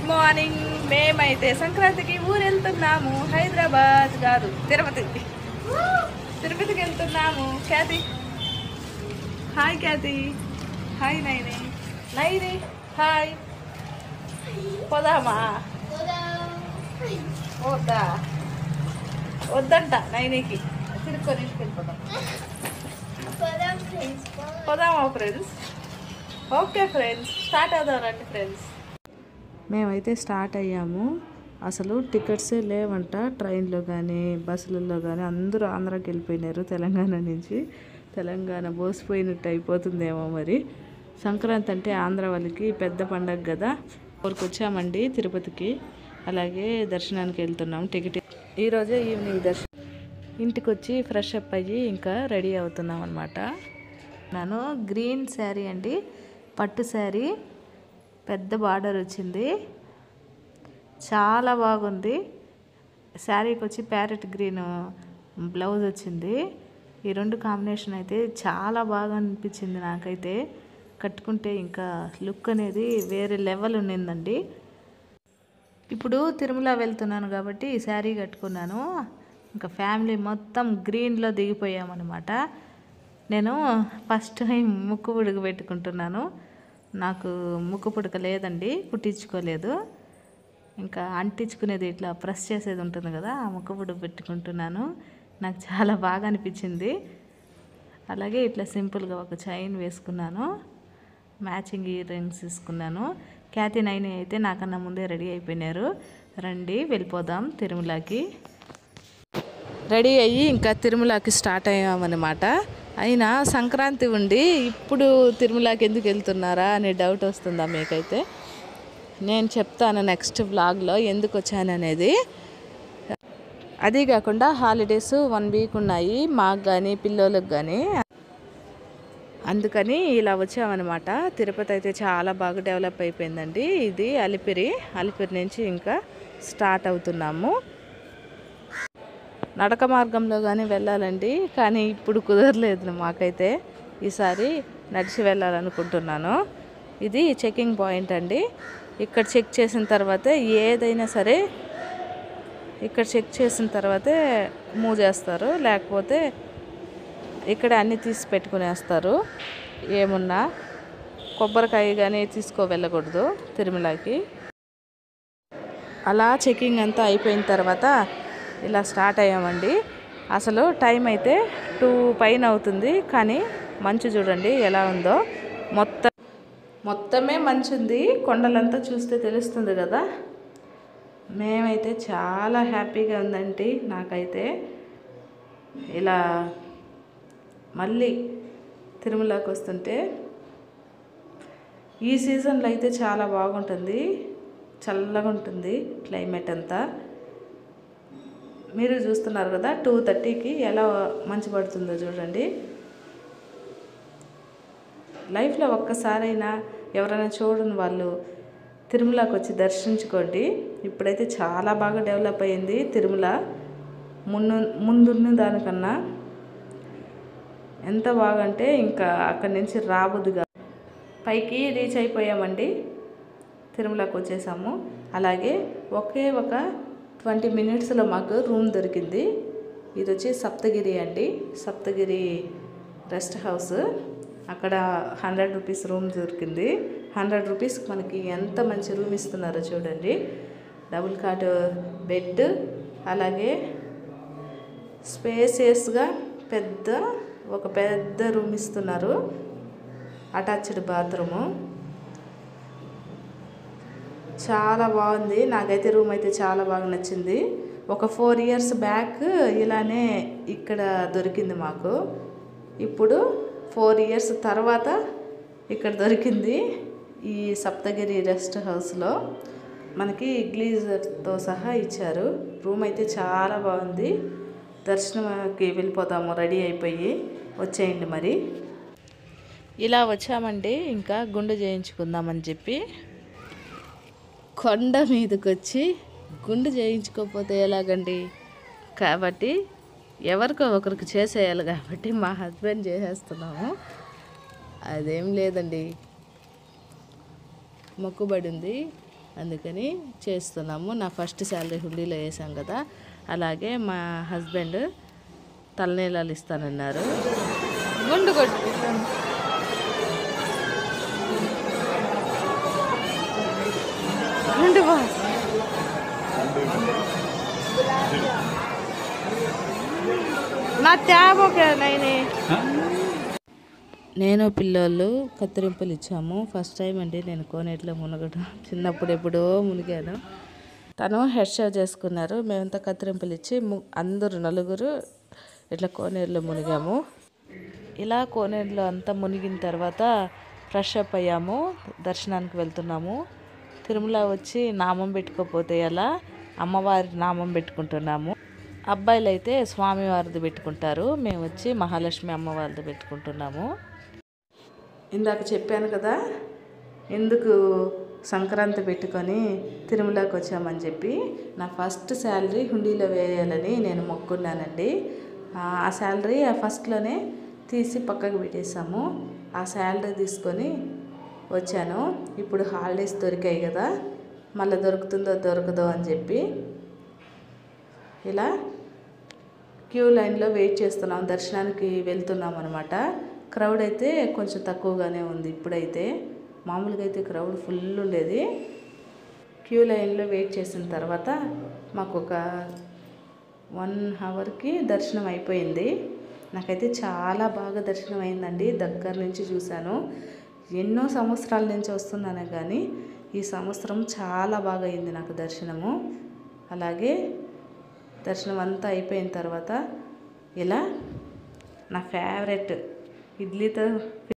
Good morning. మేమైతే సంక్రాంతికి ఊరు వెళ్తున్నాము. హైదరాబాద్ కాదు, తిరుపతికి వెళ్తున్నాము. ఖ్యాతి హాయ్. ఖ్యాతి హాయ్. నైని హాయ్. పోదామా? వద్దంట నైనికి. తిరుక్కొని ఇంటికి పోదామా ఫ్రెండ్స్? ఓకే ఫ్రెండ్స్, స్టార్ట్ అవుదాం రండి ఫ్రెండ్స్. మేమైతే స్టార్ట్ అయ్యాము. అసలు టికెట్సే లేవంట. ట్రైన్లో కానీ బస్సులలో కానీ అందరూ ఆంధ్రాకి వెళ్ళిపోయినారు. తెలంగాణ నుంచి. తెలంగాణ బోసిపోయినట్టు అయిపోతుందేమో మరి. సంక్రాంతి అంటే ఆంధ్ర వాళ్ళకి పెద్ద పండగ కదా. ఊరికి వచ్చామండి తిరుపతికి. అలాగే దర్శనానికి వెళ్తున్నాం. టికెట్ ఈరోజే ఈవినింగ్ దర్శనం. ఇంటికి వచ్చి ఫ్రెష్ అప్ అయ్యి ఇంకా రెడీ అవుతున్నాం అనమాట. నేను గ్రీన్ శారీ అండి, పట్టు శారీ, పెద్ద బార్డర్ వచ్చింది, చాలా బాగుంది. శారీకి వచ్చి ప్యారెట్ గ్రీన్ బ్లౌజ్ వచ్చింది. ఈ రెండు కాంబినేషన్ అయితే చాలా బాగా అనిపించింది నాకైతే. కట్టుకుంటే ఇంకా లుక్ అనేది వేరే లెవెల్ ఉన్నిందండి. ఇప్పుడు తిరుమల వెళ్తున్నాను కాబట్టి ఈ శారీ కట్టుకున్నాను. ఇంకా ఫ్యామిలీ మొత్తం గ్రీన్లో దిగిపోయామన్నమాట. నేను ఫస్ట్ టైం ముక్కు పుడక పెట్టుకుంటున్నాను. నాకు ముక్కు పుడక లేదండి, కుట్టించుకోలేదు. ఇంకా అంటించుకునేది ఇట్లా ప్రెస్ చేసేది ఉంటుంది కదా, ఆ ముక్కు పుడక పెట్టుకుంటున్నాను. నాకు చాలా బాగా అనిపించింది. అలాగే ఇట్లా సింపుల్గా ఒక చైన్ వేసుకున్నాను. మ్యాచింగ్ ఇయర్ రింగ్స్ తీసుకున్నాను. ఖ్యాతి నైని అయితే నాకన్నా ముందే రెడీ అయిపోయినారు. రండి వెళ్ళిపోదాం తిరుమలకి. రెడీ అయ్యి ఇంకా తిరుమలకి స్టార్ట్ అయ్యామన్నమాట. అయినా సంక్రాంతి ఉండి ఇప్పుడు తిరుమలకి ఎందుకు వెళ్తున్నారా అనే డౌట్ వస్తుందా మీకైతే? నేను చెప్తాను నెక్స్ట్ వ్లాగ్లో ఎందుకు వచ్చాననేది. అది కాకుండా హాలిడేస్ 1 వీక్ ఉన్నాయి మాకు కానీ పిల్లలకు కానీ. అందుకని ఇలా వచ్చామన్నమాట. తిరుపతి అయితే చాలా బాగా డెవలప్ అయిపోయిందండి. ఇది అలిపిరి నుంచి ఇంకా స్టార్ట్ అవుతున్నాము. నడక మార్గంలో కానీ వెళ్ళాలండి, కానీ ఇప్పుడు కుదరలేదు మాకైతే. ఈసారి నడిచి వెళ్ళాలనుకుంటున్నాను. ఇది చెకింగ్ పాయింట్ అండి. ఇక్కడ చెక్ చేసిన తర్వాతే ఏదైనా సరే, ఇక్కడ చెక్ చేసిన తర్వాతే మూవ్ చేస్తారు. లేకపోతే ఇక్కడ అన్నీ తీసి పెట్టుకునేస్తారు. ఏమున్నా కొబ్బరికాయ కానీ వెళ్ళకూడదు తిరుమలకి. అలా చెకింగ్ అంతా అయిపోయిన తర్వాత ఇలా స్టార్ట్ అయ్యామండి. అసలు టైం అయితే 2 పైన అవుతుంది, కానీ మంచు చూడండి ఎలా ఉందో. మొత్తమే మంచు ఉంది. కొండలంతా చూస్తే తెలుస్తుంది కదా. మేమైతే చాలా హ్యాపీగా ఉందండి నాకైతే. ఇలా మళ్ళీ తిరుమలకి వస్తుంటే ఈ సీజన్లో అయితే చాలా బాగుంటుంది. చల్లగా ఉంటుంది క్లైమేట్ అంతా. మీరు చూస్తున్నారు కదా 2:30కి ఎలా మంచు పడుతుందో చూడండి. లైఫ్లో ఒక్కసారైనా ఎవరైనా చూడని వాళ్ళు తిరుమలకి వచ్చి దర్శించుకోండి. ఇప్పుడైతే చాలా బాగా డెవలప్ అయ్యింది తిరుమల. ముందున్న దానికన్నా ఎంత బాగా అంటే ఇంకా అక్కడి నుంచి రాబుద్దుగా. పైకి రీచ్ అయిపోయామండి. తిరుమలకి వచ్చేసాము. అలాగే ఒక 20 మినిట్స్లో మాకు రూమ్ దొరికింది. ఇది వచ్చి సప్తగిరి అండి, సప్తగిరి రెస్ట్ హౌస్. అక్కడ 100 రూపీస్ రూమ్ దొరికింది. 100 రూపీస్కి మనకి ఎంత మంచి రూమ్ ఇస్తున్నారో చూడండి. డబుల్ కాట్ బెడ్, అలాగే స్పేసియస్గా ఒక పెద్ద రూమ్ ఇస్తున్నారు. Attached bathroom. చాలా బాగుంది. నాకైతే రూమ్ అయితే చాలా బాగా నచ్చింది. ఒక 4 ఇయర్స్ బ్యాక్ ఇలానే ఇక్కడ దొరికింది మాకు. ఇప్పుడు 4 ఇయర్స్ తర్వాత ఇక్కడ దొరికింది ఈ సప్తగిరి రెస్ట్ హౌస్లో. మనకి గ్లీజర్తో సహా ఇచ్చారు. రూమ్ అయితే చాలా బాగుంది. దర్శనంకి వెళ్ళిపోతాము రెడీ అయిపోయి. వచ్చేయండి మరి. ఇలా వచ్చామండి ఇంకా గుండు చేయించుకుందామని చెప్పి. కొండ మీదకి వచ్చి గుండు చేయించుకోకపోతే ఎలాగండి? కాబట్టి ఎవరికో ఒకరికి చేసేయాలి కాబట్టి మా హస్బెండ్ చేసేస్తున్నాము. అదేం లేదండి, మొక్కుబడి ఉంది. అందుకని చేస్తున్నాము. నా ఫస్ట్ శాలరీ హుండీలో వేసాం కదా, అలాగే మా హస్బెండ్ తలనీలాలు ఇస్తానన్నారు. గుండు కొట్టు గుండు బాస్ నా ట్యాబ్ ఓకే నైనే. నేను పిల్లోళ్ళు కత్తిరింపులు ఇచ్చాము. ఫస్ట్ టైం అండి నేను కోనేటిలో మునగడం. చిన్నప్పుడు ఎప్పుడో మునిగాను. తను హెడ్ షేవ్ చేసుకున్నారు. మేమంతా కత్తిరింపులు ఇచ్చి అందరూ నలుగురు ఇట్లా కోనేరులో మునిగాము. ఇలా కోనేరులో అంతా మునిగిన తర్వాత ఫ్రెష్ అప్ అయ్యాము. దర్శనానికి వెళ్తున్నాము. తిరుమల వచ్చి నామం పెట్టుకోపోతే ఎలా, అమ్మవారి నామం పెట్టుకుంటున్నాము. అబ్బాయిలు అయితే స్వామివారిది పెట్టుకుంటారు. మేము వచ్చి మహాలక్ష్మి అమ్మవారిది పెట్టుకుంటున్నాము. ఇందాక చెప్పాను కదా ఎందుకు సంక్రాంతి పెట్టుకొని తిరుమలకి వచ్చామని చెప్పి. నా ఫస్ట్ శాలరీ హుండీలో వేయాలని నేను మొక్కున్నానండి. ఆ శాలరీ ఫస్ట్లోనే తీసి పక్కకు పెట్టేసాము. ఆ శాలరీ తీసుకొని వచ్చాను. ఇప్పుడు హాలిడేస్ దొరికాయి కదా, మళ్ళీ దొరుకుతుందో దొరకదో అని చెప్పి ఇలా క్యూ లైన్లో వెయిట్ చేస్తున్నాం. దర్శనానికి వెళ్తున్నాం అనమాట. క్రౌడ్ అయితే కొంచెం తక్కువగానే ఉంది ఇప్పుడైతే. మామూలుగా అయితే క్రౌడ్ ఫుల్ ఉండేది. క్యూ లైన్లో వెయిట్ చేసిన తర్వాత మాకు ఒక 1 అవర్కి దర్శనం అయిపోయింది. నాకైతే చాలా బాగా దర్శనం అయిందండి. దగ్గర నుంచి చూశాను. ఎన్నో సంవత్సరాల నుంచి వస్తున్నాను కానీ ఈ సంవత్సరం చాలా బాగా అయింది నాకు దర్శనము. అలాగే దర్శనం అంతా అయిపోయిన తర్వాత ఇలా నా ఫేవరెట్ ఇడ్లీతో